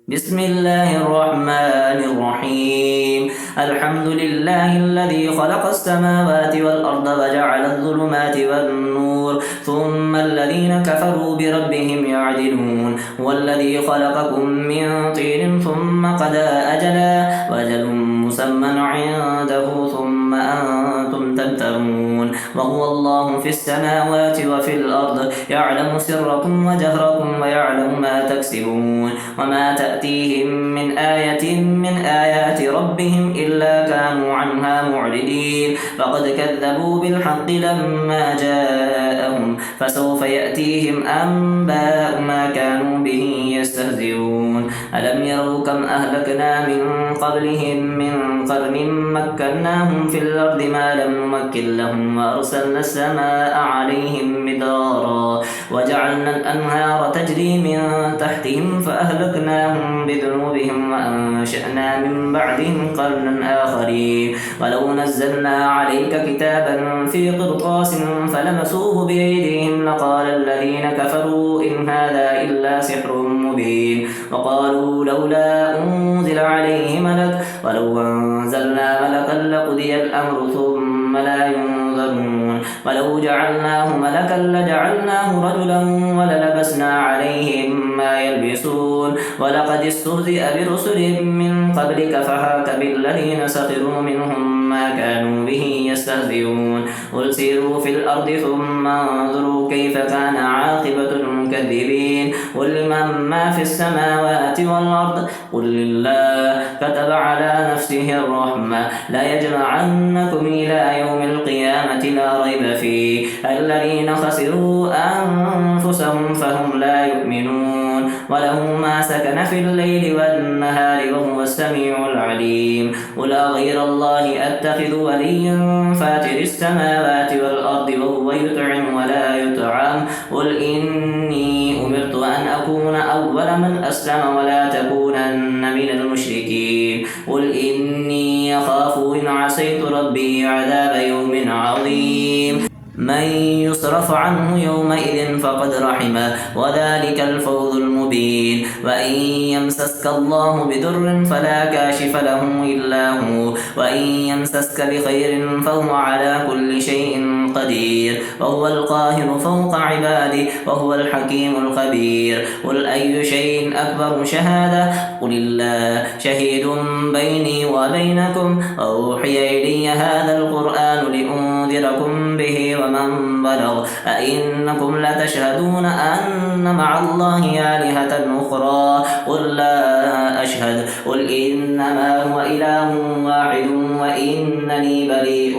بسم الله الرحمن الرحيم. الحمد لله الذي خلق السماوات والأرض وجعل الظلمات والنور ثم الذين كفروا بربهم يعدلون. والذي خلقكم من طين ثم قضى أجلا وأجل مسمى عنده ثم أنتم تمترون. وهو الله في السماوات وفي الأرض يعلم سركم وجهركم ويعلم ما تكسبون. وما تأتيهم من آية من آيات ربهم إلا كانوا عنها معرضين. فقد كذبوا بالحق لما جاءهم فسوف يأتيهم أنباء ما كانوا به يستهزئون. ألم يروا كم أهلكنا من قبلهم من قرن مكناهم في الأرض ما لم نمكن لهم وأرسلنا السماء عليهم مدرارا وجعلنا الأنهار تجري من تحتهم فأهلكناهم بذنوبهم وأنشأنا من بعدهم قرنا آخرين. ولو نزلنا عليك كتابا في قرطاس فلمسوه بأيديهم لقال الذين كفروا إن هذا إلا سحر مبين. وقالوا لولا أنزل عليه ملك ولو أنزلنا ملكا لقضي الأمر ثم لا ينظرون. ولو جعلناه ملكا لجعلناه رجلا وللبسنا عليهم ما يلبسون. ولقد استهزئ برسل من قبلك فحاك بالذين سخروا منهم ما كانوا به يستهزئون. قل سيروا في الأرض ثم انظروا كيف كان عاقبة المكذبين. قل لمن ما في السماوات والأرض قل لله كتب على نفسه الرحمة لا يجمعنكم إلى يوم القيامة لا ريب فيه. الذين خسروا أنفسهم فهم لا يؤمنون. وله ما سكن في الليل والنهار وهو السميع العليم. قل غير الله أتخذ وليا فاتر السماوات والأرض وهو يطعم ولا يطعم. قل إني أمرت أن أكون أول من أسلم ولا تكونن من المشركين. قل إني أخاف إن عصيت ربي عذاب يوم عظيم. من يصرف عنه يومئذ فقد رحمه وذلك الفوز المبين. وإن يمسسك الله بضر فلا كاشف له إلا هو وإن يمسسك بخير فهو على كل شيء قدير وهو القاهر فوق عباده وهو الحكيم الخبير. قل أي شيء أكبر شهادة قل الله شهيد بيني وبينكم أوحي إلي هذا القرآن لأنذركم به ومن بلغ أئنكم لتشهدون أن مع الله آلهة أخرى قل لا أشهد قل إنما هو إله واحد وإنني بريء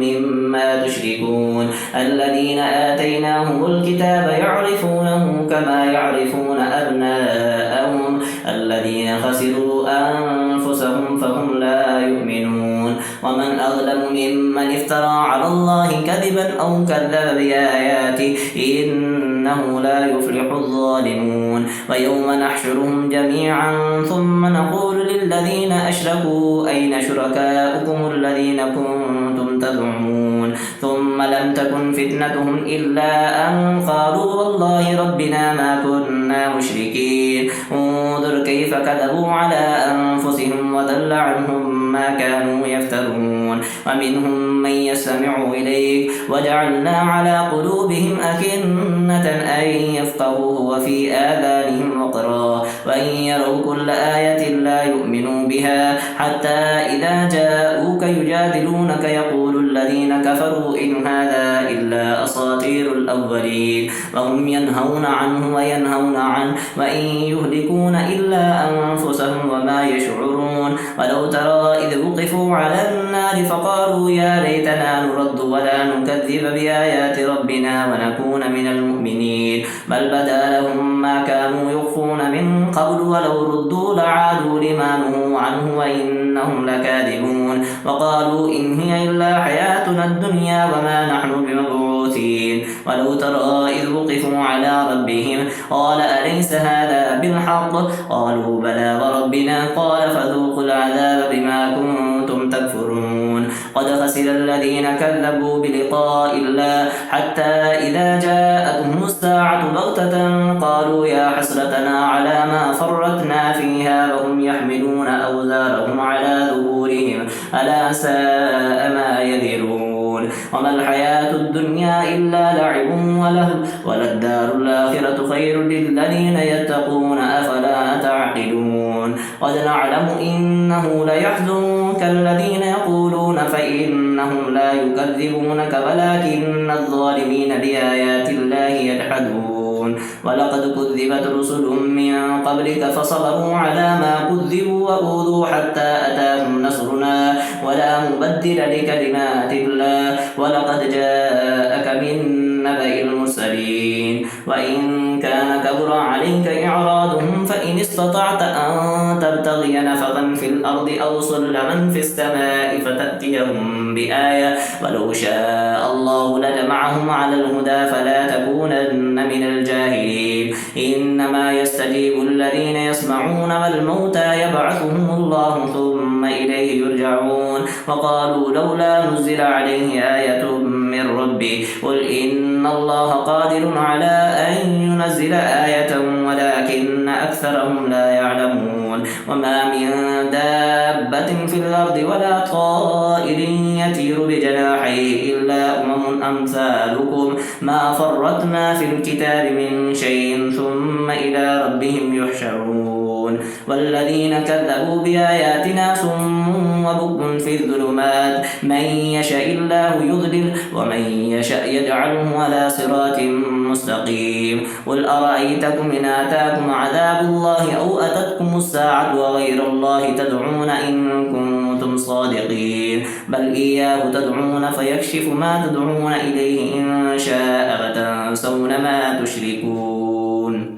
مما تشركون. الذين آتيناهم الكتاب يعرفونه كما يعرفون أبناءهم الذين خسروا أنفسهم فهم لا يؤمنون. ومن أظلم ممن افترى على الله كذبا أو كذب بآياته إنه لا يفلح الظالمون. ويوم نحشرهم جميعا ثم نقول للذين أشركوا أين شركاؤكم الذين كنتم تزعمون ثم لم تكن فتنتهم إلا أن قالوا والله ربنا ما كنا مشركين. انظر كيف كذبوا على أنفسهم وضل عنهم ما كانوا يفترون. ومنهم من يستمع إليك وجعلنا على قلوبهم أكنة أن يفقهوه وفي آذانهم وقرا وإن يروا كل آية لا يؤمنوا بها حتى إذا جاءوك يجادلونك يقول الذين كفروا إن هذا إلا أساطير الأولين. وهم ينهون عنه وينهون عنه وإن يهلكون إلا أنفسهم وما يشعرون. ولو ترى إذ وقفوا على النار فقالوا يا ليتنا نرد ولا نكذب بآيات ربنا ونكون من المؤمنين بل بدا لهم ما كانوا يخفون من قبل ولو ردوا لعادوا لما نهوا عنه وإنهم لكاذبون. وقالوا إن هي إلا حياتنا الدنيا وما نحن بمبعوثين. ولو ترى إذ وقفوا على ربهم قال أليس هذا بالحق قالوا بلى وربنا قال فذوقوا العذاب بما كنتم تكفرون. قد خسر الذين كذبوا بلقاء الله حتى إذا جاءتهم الساعة بغتة قالوا يا حسرتنا على ما فرطنا فيها وهم يحملون أوزارهم على ظهورهم ألا ساء ما يذرون وما الحياة الدنيا إلا لعب ولهو وللدار الآخرة خير للذين يتقون أفلا تعقلون قد نعلم إنه ليحزنك الذين يقولون فإنهم لا يكذبونك ولكن الظالمين بآيات الله يجحدون ولقد كذبت رسل من قبلك فصبروا على ما كذبوا وأوذوا حتى أتاهم نصرنا ولا مبدل لكلمات الله ولقد جاءك من نبأ المرسلين وإن كان كبر عليك إعراضهم فإن استطعت أن تبتغي نفقا في الأرض أو سلما في السماء فتأتيهم بآية ولو شاء الله لجمعهم على الهدى فلا تكونن من الجاهلين إنما يستجيب الذين يسمعون والموتى يبعثهم الله ثم إليه يرجعون وقالوا لولا نزل عليه آية من ربي قل إن الله قادر على أن ينزل آية ولكن أكثرهم لا يعلمون وما من دابة في الأرض ولا طائر يطير بجناحيه إلا أمم أمثالكم ما فرطنا في الكتاب من شيء ثم إلى ربهم يحشرون والذين كذبوا بآياتنا صم وبكم في الظلمات من يشاء الله يضلل ومن يشاء يجعله على صراط مستقيم قل أرأيتكم إن آتاكم عذاب الله أو أتتكم الساعة وغير الله تدعون إن كنتم صادقين بل إياه تدعون فيكشف ما تدعون إليه إن شاء وتنسون ما تشركون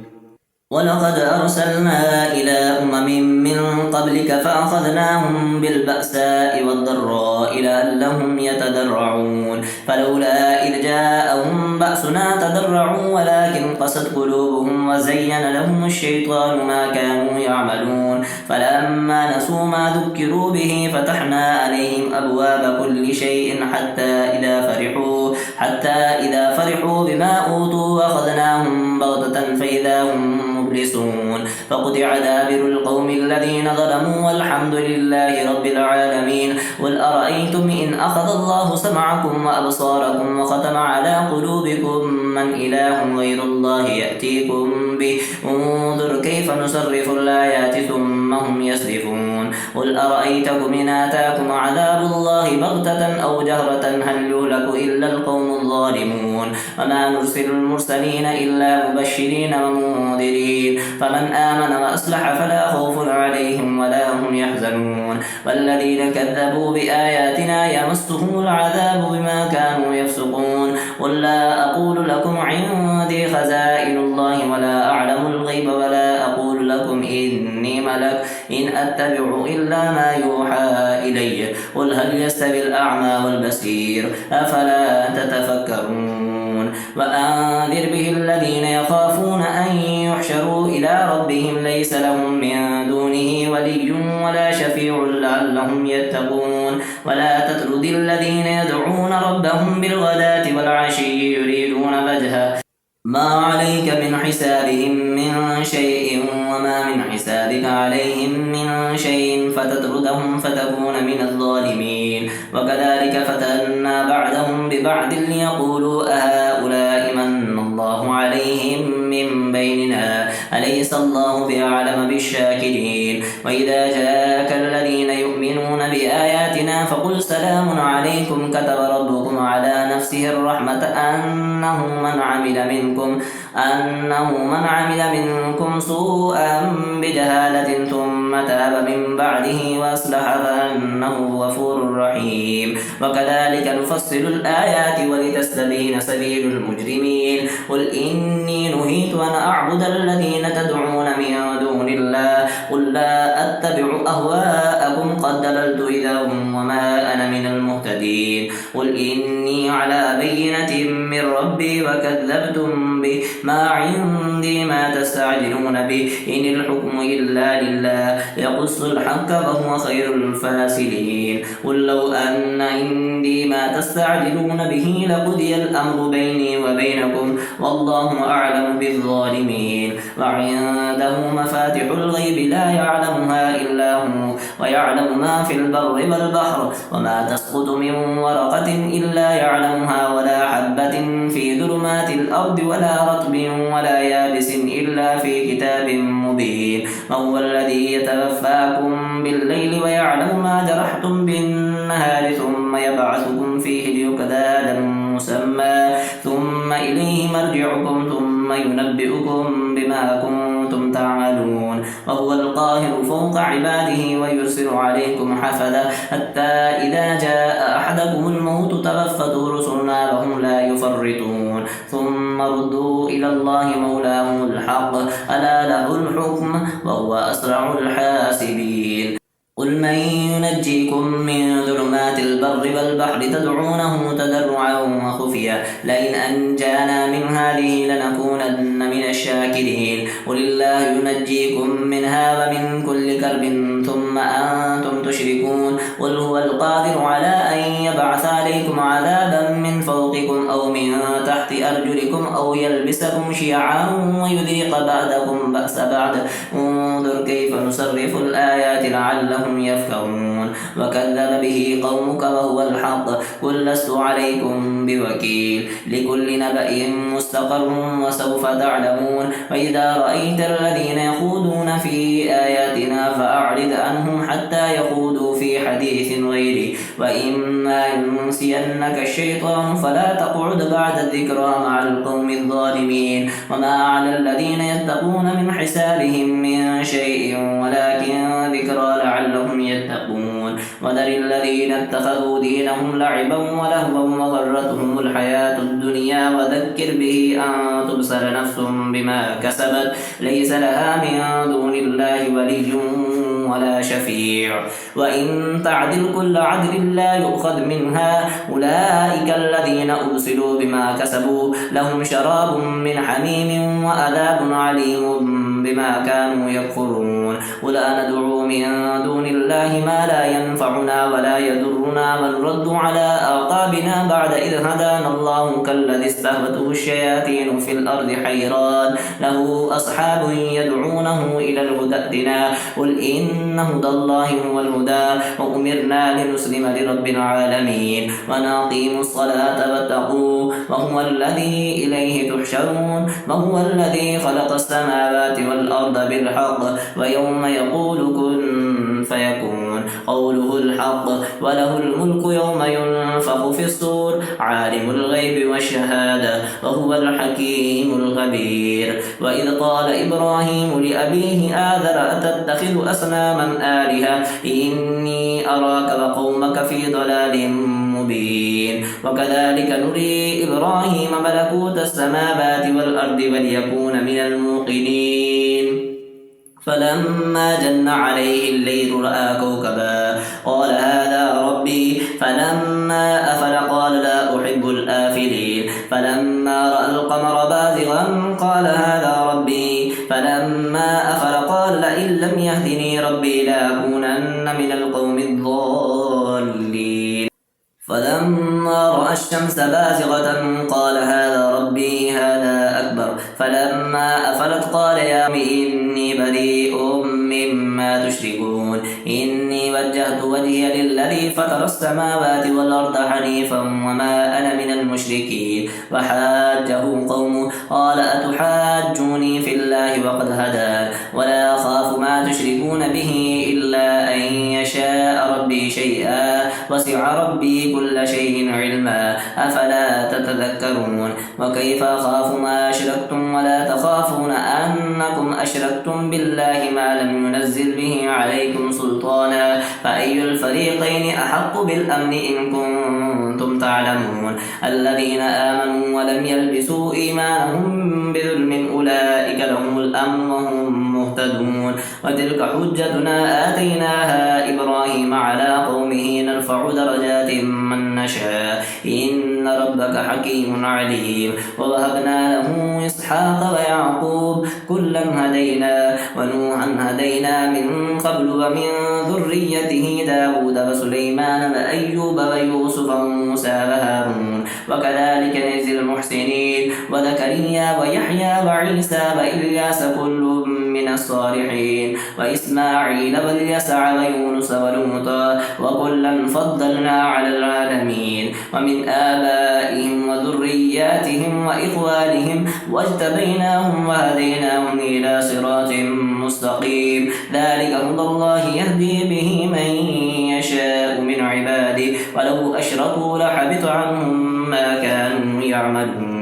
ولقد أرسلنا إلى أمم من قبلك فأخذناهم بالبأساء والضراء لعلهم يتضرعون فلولا إذ جاءهم بأسنا تضرعوا ولكن قست قلوبهم وزين لهم الشيطان ما كانوا يعملون فلما نسوا ما ذكروا به فتحنا عليهم أبواب كل شيء حتى إذا فرحوا بما أوتوا وأخذناهم بغتة فإذا هم مبلسون فقطع دابر القوم الذين ظلموا والحمد لله رب العالمين قل أرأيتم إن أخذ الله سمعكم وأبصاركم وختم على قلوبكم من إله غير الله يأتيكم به انظر كيف نصرف الآيات ثم هم يصرفون قل أرأيتكم إن آتاكم عذاب الله بغتة أو جهرة هل يهلك إلا القوم الظالمون وما نرسل المرسلين إلا مبشرين ومنذرين فمن آمن وأصلح فلا خوف عليهم ولا هم يحزنون والذين كذبوا بآياتنا يمسهم العذاب بما كانوا يفسقون قل لا أقول لكم عندي خزائن الله ولا أعلم الغيب ولا أقول لكم إني ملك إن أتبع إلا ما يوحى إلي قل هل يستوي الأعمى والبصير أفلا تتفكرون وأنذر به الذين يخافون أن يحشروا إلى ربهم ليس لهم من دونه ولي ولا شفيع لعلهم يتقون ولا تطرد الذين يدعون ربهم بالغداة والعشي يريدون وجهه ما عليك من حسابهم من شيء وما من حسابك عليهم من شيء فتطردهم فتكون من الظالمين وكذلك فتنا بعدهم ببعد ليقولوا أهؤلاء من الله عليهم من بيننا أليس الله بأعلم بالشاكرين وإذا جاءك الذين يؤمنون بآياتنا فقل سلام عليكم كتب ربكم على نفسه الرحمة أنه من عمل منكم سوءا بجهالة ثم تاب من بعده وأصلح فأنه غفور رحيم وكذلك نفصل الآيات ولتستبين سبيل المجرمين قل إني نهيت أن أعبد الذين تدعون من دون الله قل لا أتبع أهواءكم قد دللت إذا وما أنا من المهتدين قل إني على بينة من ربي وكذبتم به ما عندي ما تستعجلون به إن الحكم إلا لله يقص الحق وهو خير الفاصلين قل لو أن عندي ما تستعجلون به لقضي الأمر بيني وبينكم والله أعلم بالظالمين وعنده مفاتح الغيب لا يعلمها إلا هو ويعلم ما في البر والبحر وما تسقط من ورقة إلا يعلمها ولا حبة في ظلمات الأرض ولا رطب ولا يابس إلا في كتاب مبين وهو الذي يتوفاكم بالليل ويعلم ما جرحتم بالنهار ثم يبعثكم فيه ليقضى أجل مسمى ثم إليه مرجعكم ثم ينبئكم بما كنتم تعملون وهو القاهر فوق عباده ويرسل عليكم حفظة حتى إذا جاء أحدكم الموت توفته رسلنا وهم لا يفرطون ثم ردوا إلى الله مولاهم الحق ألا له الحكم وهو أسرع الحاسبين قل من ينجيكم من ظلمات البر والبحر تدعونه تضرعا وخفيا لئن أنجانا من هذه لنكونن من الشاكرين قل الله ينجيكم منها ومن كل كرب ثم أنتم تشركون قل هو القادر على أن يبعث عليكم عذابا من فوقكم أو من تحت أرجلكم أو يلبسكم شيعا ويذيق بعضكم بأس بعض انظر كيف نصرف الآيات لعلهم يفكرون وكذب به قومك وهو الحق قل لست عليكم بوكيل لكل نبأ مستقر وسوف تعلمون وإذا رأيت الذين يخوضون في آياتنا فأعرض عنهم حتى يخوضوا في حديث غيره وإما ينسينك الشيطان فلا تقعد بعد الذكرى مع القوم الظالمين وما على الذين يتقون من حسابهم من شيء ولكن ذكرى لعلهم يتقون وذر الذين اتخذوا دينهم لعبا ولهوا وغرتهم الحياة الدنيا وذكر به أن تبصر نفس بما كسبت ليس لها من دون الله ولي ولا شفيع وإن تعدل كل عدل لا يؤخذ منها أولئك الذين أبصروا بما كسبوا لهم شراب من حميم وعذاب عليم بما كانوا يكفرون ولا ندعو من دون الله ما لا ينفعنا ولا يضرنا ونرد على أعقابنا بعد إذ هدانا الله كالذي استهوته الشياطين في الأرض حيران له أصحاب يدعونه إلى الهدى ائتنا قل إن هدى الله هو الهدى وأمرنا لنسلم لرب العالمين ونقيم الصلاة واتقوه وهو الذي إليه تحشرون وهو الذي خلق السماوات والأرض بالحق ويوم يقول كن فيكون قوله الحق وله الملك يوم ينفخ في الصور عالم الغيب والشهادة وهو الحكيم الخبير وإذ قال إبراهيم لأبيه آذر أتتخذ أصناما آلهة إني أراك وقومك في ضلال مبين وكذلك نري إبراهيم ملكوت السماوات والأرض وليكون من الموقنين فلما جن عليه الليل رأى كوكبا قال هذا ربي فلما أفل قال لا أحب الآفلين فلما رأى القمر بازغا قال هذا ربي فلما أفل قال لئن لم يهدني ربي لأكونن من القوم الضالين فلما رأى الشمس بازغة قال هذا ربي هذا أكبر فلما أفلت قال يا قوم إني بريء مما تشركون إني وجهت وجهي للذي فطر السماوات والأرض حنيفا وما أنا من المشركين وحاجه قومه قال أتحاجوني في الله وقد هدان ولا أخاف ما تشركون به إلا أن يشاء ربي شيئا وسع ربي كل شيء علما أفلا تتذكرون وكيف أخاف ما أشركتم ولا تخافون أنكم أشركتم بالله ما لم ينزل به عليكم سلطانا فأي الفريقين أحق بالأمن إن كنتم تعلمون الذين آمنوا ولم يلبسوا إيمانهم بظلم أولئك لهم الأمن وهم مهتدون مهتدون وتلك حجتنا آتيناها إبراهيم على قومه نرفع درجات من نشاء إن ربك حكيم عليم ووهبنا له إسحاق ويعقوب كلا هدينا ونوحا هدينا من قبل ومن ذريته داود وسليمان وأيوب ويوسف وموسى وهارون وكذلك نجزي المحسنين وزكريا ويحيى وعيسى وإلياس كل من الصالحين وإسماعيل واليسع ويونس ولوطا وكلا فضلنا على العالمين ومن آبائهم وذرياتهم وإخوانهم واجتبيناهم وهديناهم إلى صراط مستقيم ذلك هدى الله يهدي به من يشاء من عباده ولو أشركوا لحبط عنهم ما كانوا يعملون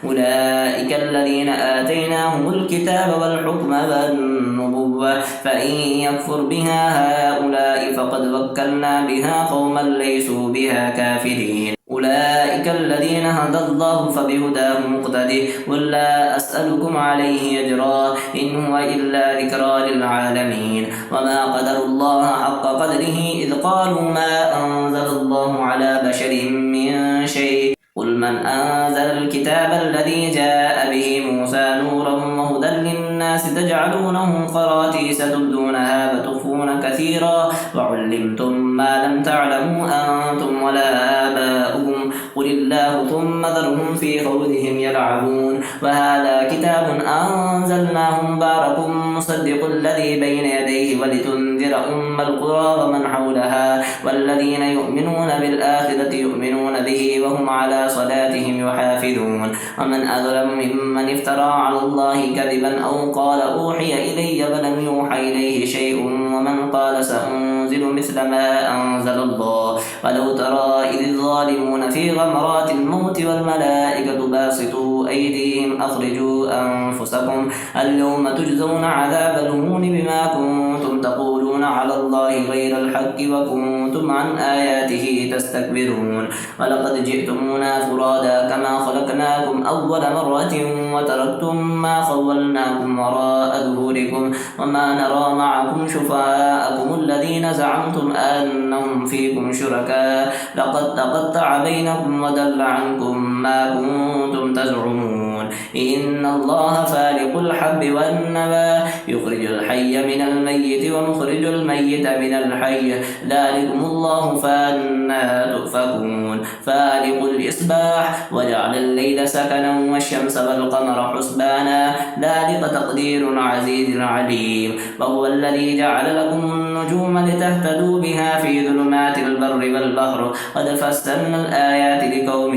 أولئك الذين آتيناهم الكتاب والحكم والنبوة فإن يكفر بها هؤلاء فقد وكلنا بها قوما ليسوا بها كافرين أولئك الذين هدى الله فبهداه مقتدي قل لا أسألكم عليه أجرا إن هو إلا ذكرى للعالمين وما قدروا الله حق قدره إذ قالوا ما أنزل الله على بشر من شيء قل من أنزل الكتاب الذي جاء به موسى نورا وهدى للناس تجعلونه قراتيس تبدونها وتخفون كثيرا وعلمتم ما لم تعلموا أنتم ولا آباؤكم قل الله ثم ذرهم في خوضهم يلعبون وهذا كتاب أنزلناه مبارك مصدق الذي بين يديه ولتنذر أم القرى ومن حولها والذين يؤمنون بالآخرة يؤمنون به وهم على صلاتهم يحافظون ومن أظلم ممن افترى على الله كذبا أو قال أوحي إلي ولم يوحى إليه شيء ومن قال سأنزل مثل ما أنزل الله ولو ترى إذ الظالمون في غمرات الموت والملائكة باسطوا أيديهم أخرجوا أنفسكم اليوم تجزون عذاب الهون بما كنتم تقولون على الله غير الحق وكنتم عن آياته تستكبرون ولقد جئتمونا فرادا كما خلقناكم أول مرة وتركتم ما خولناكم وراء ظهوركم وما نرى معكم شفعاءكم الذين زعمتم أنهم فيكم شركاء لقد تقطع بينكم وضل عنكم ما كنتم تزعمون إن الله فالق الحب والنوى يخرج الحي من الميت ومخرج الميت من الحي ذلكم الله فأنى تؤفكون فالق الإصباح وجعل الليل سكنا والشمس والقمر حسبانا ذلك تقدير العزيز العليم وهو الذي جعل لكم النجوم لتهتدوا بها في ظلمات البر والبحر قد فسرنا الآيات لقوم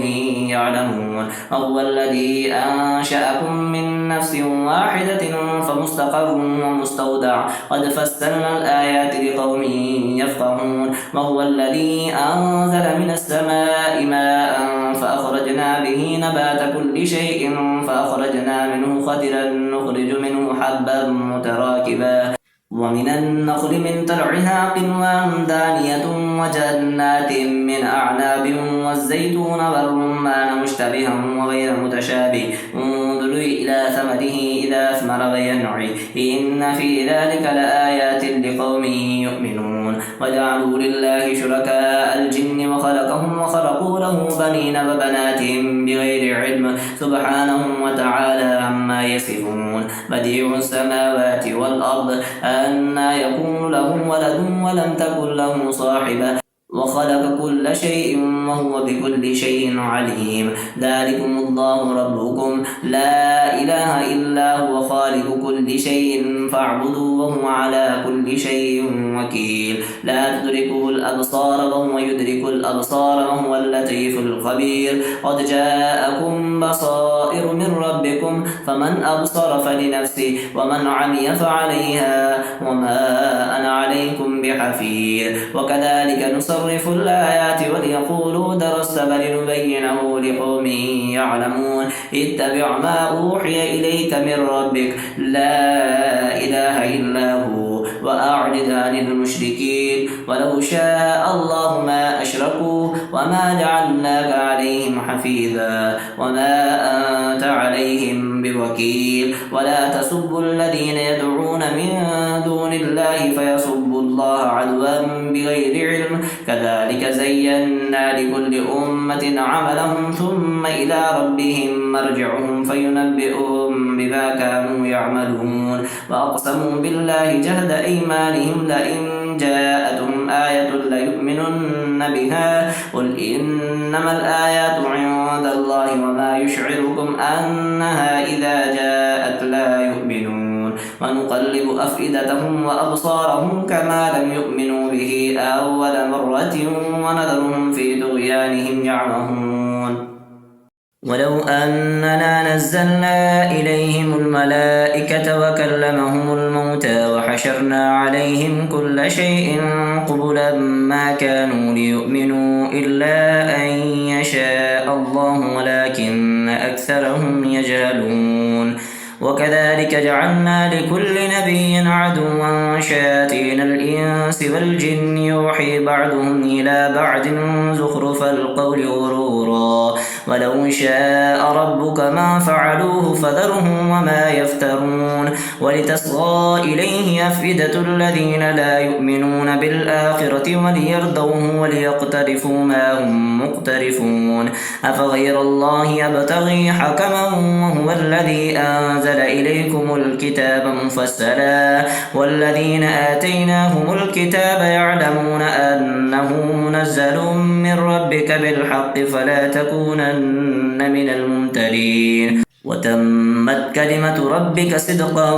يعلمون وهو الذي أنشأكم من نفس واحدة فمستقر ومستودع قد فسرنا الآيات لقوم يفقهون وهو الذي أنزل من السماء ماء فأخرجنا به نبات كل شيء فأخرجنا منه خضرا نخرج منه حبا متراكبا ومن النخل من طلعها قنوان دانية وجنات من أعناب والزيتون والرمان مشتبها وغير متشابه انظروا إلى ثمره إذا أثمر وينعي إن في ذلك لآيات لقوم يؤمنون وجعلوا لله شركاء الجن وخلقهم وخلقوا له بنين وبنات بغير علم سبحانه وتعالى عما يصفون بديع السماوات والأرض أنى يكون له ولد ولم تكن له صاحبة وخلق كل شيء وهو بكل شيء عليم ذلكم الله ربكم لا إله إلا هو خالق كل شيء فاعبدوه وهو على كل شيء وكيل لا تدركه الأبصار وهو يدرك الأبصار وهو اللطيف الخبير قد جاءكم بصائر من ربكم فمن أبصر فلنفسه ومن عمي فعليها وما أنا عليكم بحفيظ وكذلك نصرف الآيات وليقولوا درست بل نبينه لقوم يعلمون اتبع ما أوحي إليك من ربك لا إله إلا هو وأعرض عن المشركين ولو شاء الله ما أشركوا وما جعلناك عليهم حفيظا وما أنت عليهم بوكيل ولا تسبوا الذين يدعون من دون الله فيسبوا الله عدوا بغير علم كذلك زينا لكل أمة عملهم ثم إلى ربهم مرجعهم فينبئهم بما كانوا يعملون وأقسموا بالله جهد أيمانهم لئن جاءتهم آية ليؤمنن بها قل إنما الآيات عند الله وما يشعركم أنها إذا جاءت لا يؤمنون ونقلب أفئدتهم وأبصارهم كما لم يؤمنوا به أول مرة ونذرهم في طغيانهم يعمهون ولو أننا نزلنا إليهم الملائكة وكلمهم الموتى وحشرنا عليهم كل شيء قبلا ما كانوا ليؤمنوا إلا أن يشاء الله ولكن أكثرهم يجهلون وكذلك جعلنا لكل نبي عدوا شياطين الإنس والجن يوحي بعضهم إلى بعض زخرف القول غرورا ولو شاء ربك ما فعلوه فذرهم وما يفترون ولتصغى إليه أفئدة الذين لا يؤمنون بالآخرة وليرضوه وليقترفوا ما هم مقترفون أفغير الله يبتغي حكما وهو الذي أنزل إليكم الكتاب مفصلا والذين آتيناهم الكتاب يعلمون أنه منزل من ربك بالحق فلا تكونن من الممترين وتمت كلمة ربك صدقا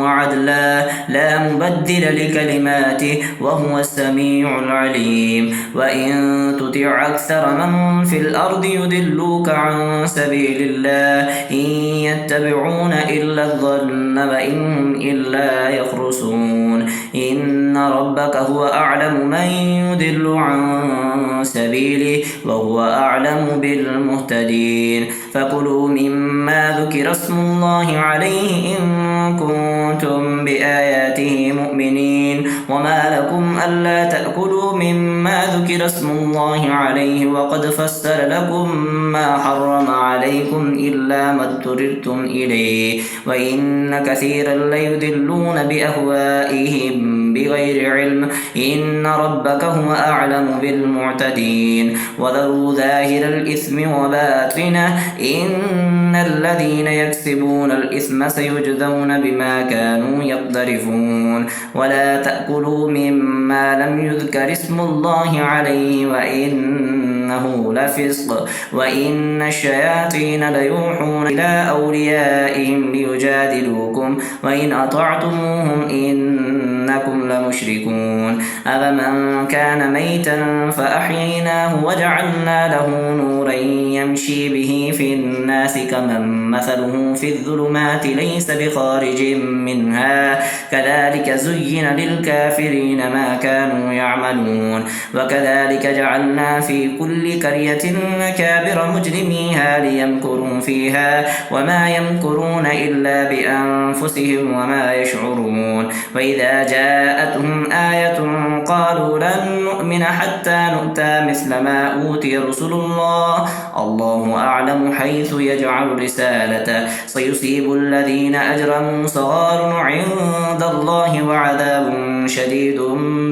وعدلا لا مبدل لكلماته وهو السميع العليم وإن تطع أكثر من في الأرض يضلوك عن سبيل الله إن يتبعون إلا الظن وإن هم إلا يخرصون إن ربك هو أعلم من يضل عن سبيله وهو أعلم بالمهتدين فكلوا مما ذكر اسم الله عليه إن كنتم بآياته مؤمنين وما لكم ألا تأكلوا مما ذكر اسم الله عليه وقد فسر لكم ما حرم عليكم إلا ما اضطررتم إليه وإن كثيرا ليضلون بأهوائهم بغير علم إن ربك هو أعلم بالمعتدين وذروا ظاهر الإثم وباطنه إن الذين يكسبون الإثم سيجزون بما كانوا يقترفون ولا تأكلوا مما لم يذكر اسم الله عليه وإنه لفسق وإن الشياطين ليوحون إلى أوليائهم ليجادلوكم وإن أطعتموهم إنكم لمشركون أفمن كان ميتا فأحييناه وجعلنا له نورا يمشي به في الناس كمن مثله في الظلمات ليس بخارج منها كذلك زين للكافرين ما كانوا يعملون وكذلك جعلنا في كل قرية مكابر مجرميها ليمكروا فيها وما يمكرون إلا بأنفسهم وما يشعرون وإذا جاءتهم آية قالوا لن نؤمن حتى نؤتى مثل ما أوتي رسل الله أعلم حيث يجعل رسالته سيصيب الذين أجرموا صغار عند الله وعذاب شديد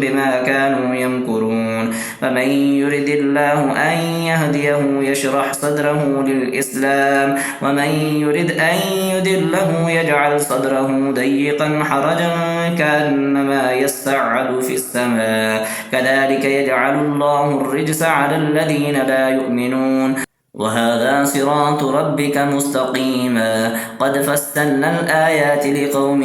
بما كانوا يمكرون فمن يرد الله أن يهديه يشرح صدره للإسلام ومن يرد أن يضله يجعل صدره ضيقا حرجا كأنما يصعد في السماء كذلك يجعل الله الرجس على الذين لا يؤمنون وهذا صراط ربك مستقيما قد فصلنا الآيات لقوم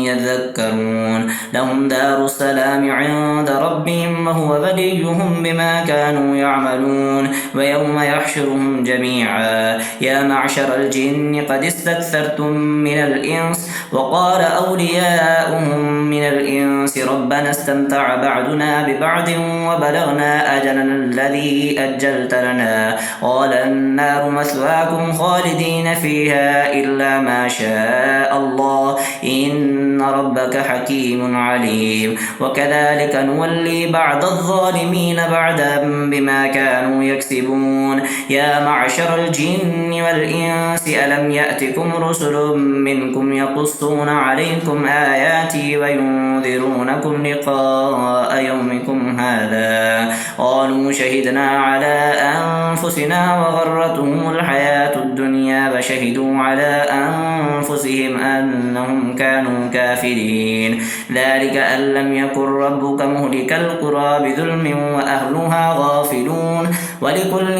يذكرون لهم دار السلام عند ربهم وهو وليهم بما كانوا يعملون ويوم يحشرهم جميعا يا معشر الجن قد استكثرتم من الإنس وقال أولياؤهم من الإنس ربنا استمتع بعضنا ببعض وبلغنا أجلنا الذي أجلت لنا قال النار مثواكم خالدين فيها إلا ما شاء شاء الله إن ربك حكيم عليم وكذلك نولي بعض الظالمين بعدا بما كانوا يكسبون يا معشر الجن والإنس ألم يأتكم رسل منكم يقصون عليكم آياتي وينذرونكم لقاء يومكم هذا قالوا شهدنا على أنفسنا وغرتهم الحياة الدنيا وشهدوا على أنفسهم أنهم كانوا كافرين ذلك أن لم يكن ربك مهلك القرى بظلم وأهلها غافلون ولكل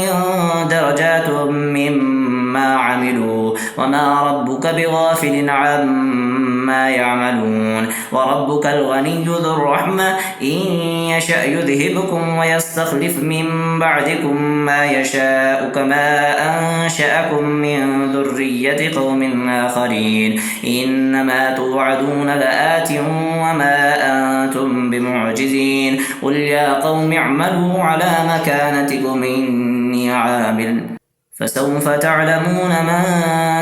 درجات مما عملوا وما ربك بغافل عما يعملون وربك الغني ذو الرحمة إن يشأ يذهبكم ويستخلف من بعدكم ما يشاء كما أنشأكم من ذرية قوم آخرين إنما توعدون لآت وما أنتم بمعجزين قل يا قوم اعملوا على مكانتكم إني عامل فسوف تعلمون من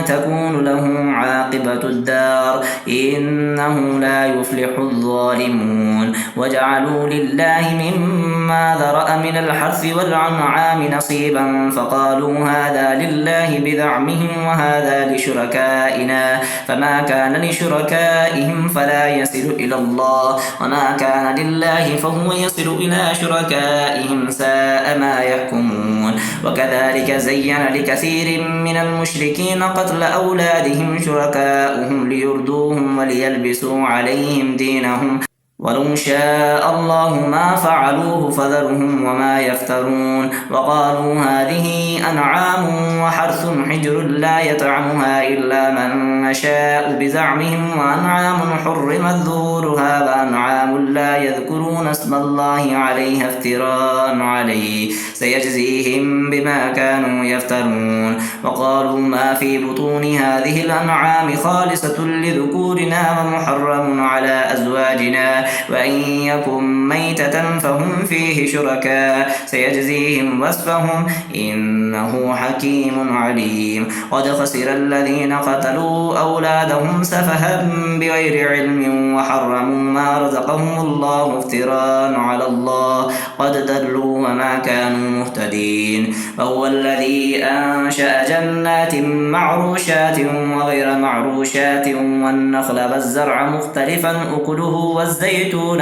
تكون له عاقبة الدار إنه لا يفلح الظالمون وجعلوا لله مما ذرأ من الحرث والأنعام نصيبا فقالوا هذا لله بزعمهم وهذا لشركائنا فما كان لشركائهم فلا يصل إلى الله وما كان لله فهو يصل إلى شركائهم ساء ما يحكمون وكذلك زين لكثير من المشركين قتل أولادهم شركاؤهم ليردوهم وليلبسوا عليهم دينهم ولو شاء الله ما فعلوه فذرهم وما يفترون وقالوا هذه أنعام وحرث حجر لا يطعمها إلا من نشاء بزعمهم وأنعام حرمت ظهورها وأنعام لا يذكرون اسم الله عليها افتراء عليه سيجزيهم بما كانوا يفترون وقالوا ما في بطون هذه الأنعام خالصة لذكورنا ومحرم على أزواجنا وإن يكن ميتة فهم فيه شركاء سيجزيهم وصفهم إنه حكيم عليم قد خسر الذين قتلوا أولادهم سفها بغير علم وحرموا ما رزقهم الله افتراء على الله قد ضلوا وما كانوا مهتدين وهو الذي أنشأ جنات معروشات وغير معروشات والنخل والزرع مختلفا أكله والزيتون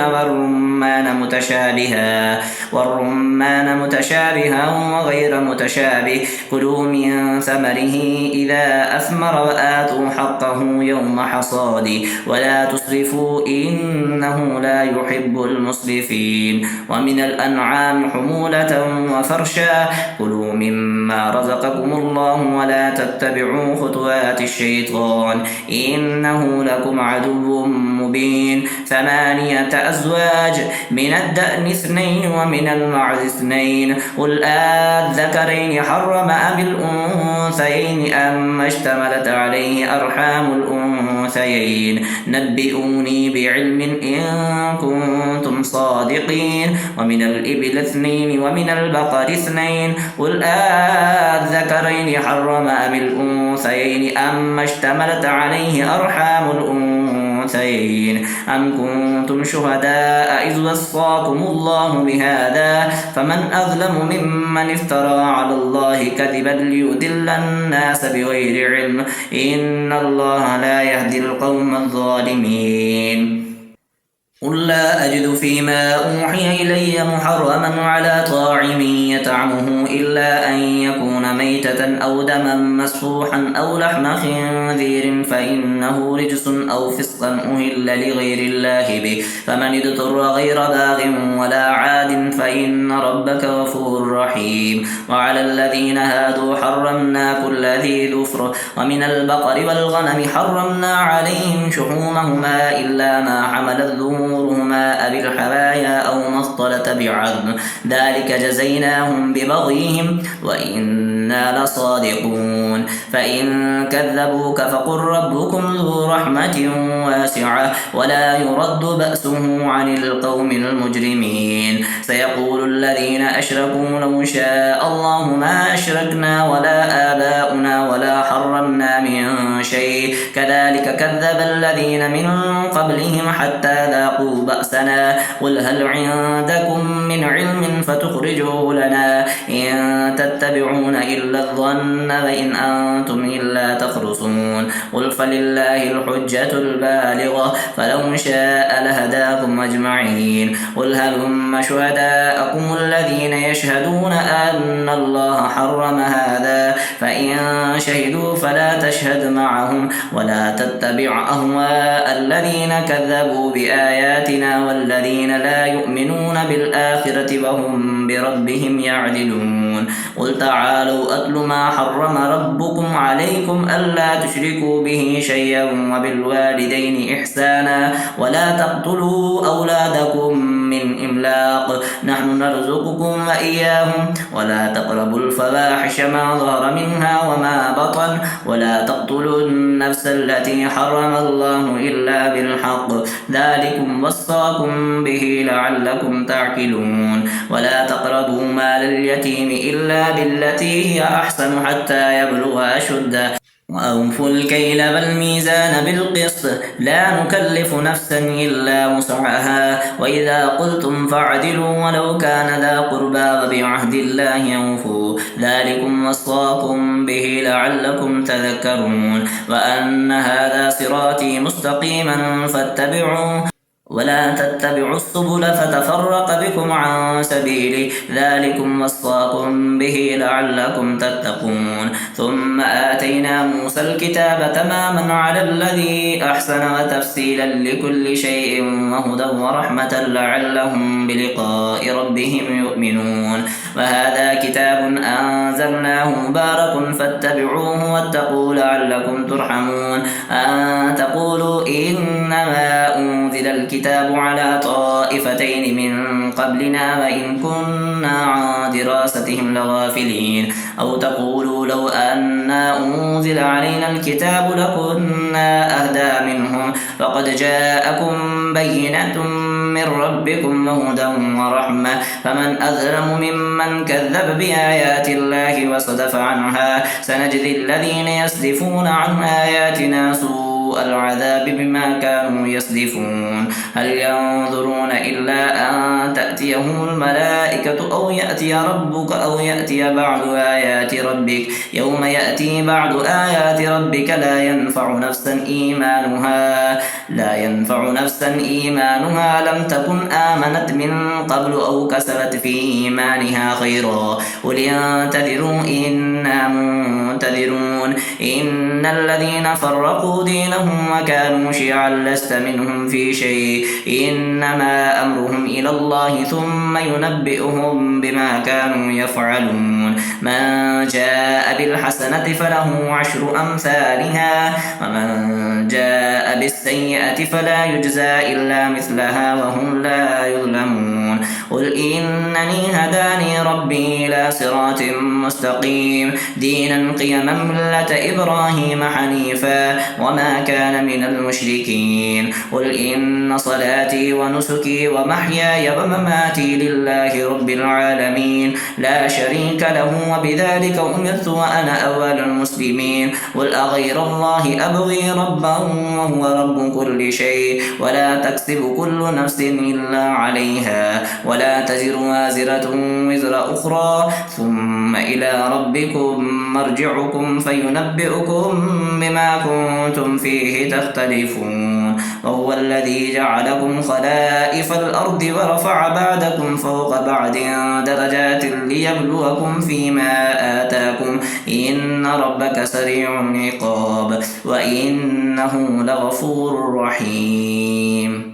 والرمان متشابها وغير متشابه كلوا من ثمره إذا أثمر وآتوا حقه يوم حصاده ولا تسرفوا إنه لا يحب المسرفين ومن الأنعام حمولة وفرشا كلوا مما رزقكم الله ولا تتبعوا خطوات الشيطان إنه لكم عدو مبين 8 أزواج من الدأن 2 ومن المعز 2 قل الذكرين حرم أم الأنثيين أم اشتملت عليه أرحام الأنثيين نبئوني بعلم إن كنتم صادقين ومن الإبل 2 ومن البقر 2 قل الذكرين حرم أم الأنثيين أم اشتملت عليه أرحام الأنثيين أم كنتم شهداء إذ وصاكم الله بهذا فمن أظلم ممن افترى على الله كذبا ليضل الناس بغير علم إن الله لا يهدي القوم الظالمين قل لا أجد فيما أوحي إلي محرما على طاعم يطعمه إلا أن يكون ميتة أو دما مسفوحا أو لحم خنزير فإنه رجس أو فسقا أهل لغير الله به فمن اضطر غير باغ ولا عاد فإن ربك غفور رحيم وعلى الذين هادوا حرمنا كل ذي ظفر ومن البقر والغنم حرمنا عليهم شحومهما إلا ما حملت ظهورهما أو الحوايا أو ما اختلط بعظم ذلك جزيناهم ببغيهم وإنا لصادقون فإن كذبوك فقل ربكم ذو رحمة واسعة ولا يرد بأسه عن القوم المجرمين سيقول الذين أشركوا لو شاء الله ما أشركنا ولا آباؤنا ولا حرمنا من شيء كذلك كذب الذين من قبلهم حتى ذاقوا بأسنا قل هل عندكم من علم فتخرجوه لنا إن تتبعون إلا الظن وإن أنتم إلا تخرصون قل فلله الحجة البالغة فلو شاء لهداكم أجمعين قل هلم شهداءكم الذين يشهدون أن الله حرم هذا فإن شهدوا فلا تشهد معهم ولا تتبع أهواء الذين كذبوا بآياتنا والذين لا يؤمنون بالآخرة وهم بربهم يعدلون قل تعالوا أتل ما حرم ربكم عليكم ألا تشركوا به شيئا وبالوالدين إحسانا ولا تقتلوا أولادكم من إملاق نحن نرزقكم وإياهم ولا تقربوا الفواحش ما ظهر منها وما بطن ولا تقتلوا النفس التي حرم الله إلا بالحق ذلكم وصاكم به لعلكم تعقلون ولا تقربوا مال اليتيم إلا بالتي هي أحسن حتى يبلغ أشده وأوفوا الكيل والميزان بالقسط لا نكلف نفسا إلا وسعها وإذا قلتم فاعدلوا ولو كان ذا قربى وبعهد الله أوفوا ذلكم وصاكم به لعلكم تذكرون وأن هذا صراطي مستقيما فاتبعوه ولا تتبعوا السبل فتفرق بكم عن سبيله ذلكم وصاكم به لعلكم تتقون ثم آتينا موسى الكتاب تماما على الذي أحسن وتفصيلا لكل شيء وهدى ورحمة لعلهم بلقاء ربهم يؤمنون وهذا كتاب أنزلناه مبارك فاتبعوه واتقوا لعلكم ترحمون أن تقولوا إنما أنزل الكتاب على طائفتين من قبلنا وإن كنا عن دراستهم لغافلين أو تقولوا لو أنا أنزل علينا الكتاب لكنا أهدى منهم فقد جاءكم بينة من ربكم وهدى ورحمة فمن أظلم ممن كذب بآيات الله وصدف عنها سنجزي الذين يصدفون عن آياتنا سوء العذاب بما كانوا يصدفون هل ينظرون إلا أن تأتيهم الملائكة أو يأتي ربك أو يأتي بعض آيات ربك يوم يأتي بعض آيات ربك لا ينفع نفسا إيمانها لم تكن آمنت من قبل أو كسبت في إيمانها خيرا قل انتظروا إنا منتظرون إن الذين فرقوا دينهم وكانوا شيعا لست منهم في شيء إنما أمرهم إلى الله ثم ينبئهم بما كانوا يفعلون من جاء بالحسنة فله عشر أمثالها ومن جاء بالسيئة فلا يجزى إلا مثلها وهم لا يظلمون قل إنني هداني ربي إلى صراط مستقيم دينا قيما ملة إبراهيم حنيفا وما كان من المشركين قل إن صلاتي ونسكي ومحياي ومماتي لله رب العالمين لا شريك له وبذلك أمرت وأنا أول المسلمين قل أغير الله أبغي ربا وهو رب كل شيء ولا تكسب كل نفس إلا عليها ولا تزر وازرة وزر أخرى ثم إلى ربكم مرجعكم فينبئكم بما كنتم فيه تختلفون وهو الذي جعلكم خلائف الأرض ورفع بعدكم فوق بعد درجات ليبلوكم فيما آتاكم إن ربك سريع العقاب وإنه لغفور رحيم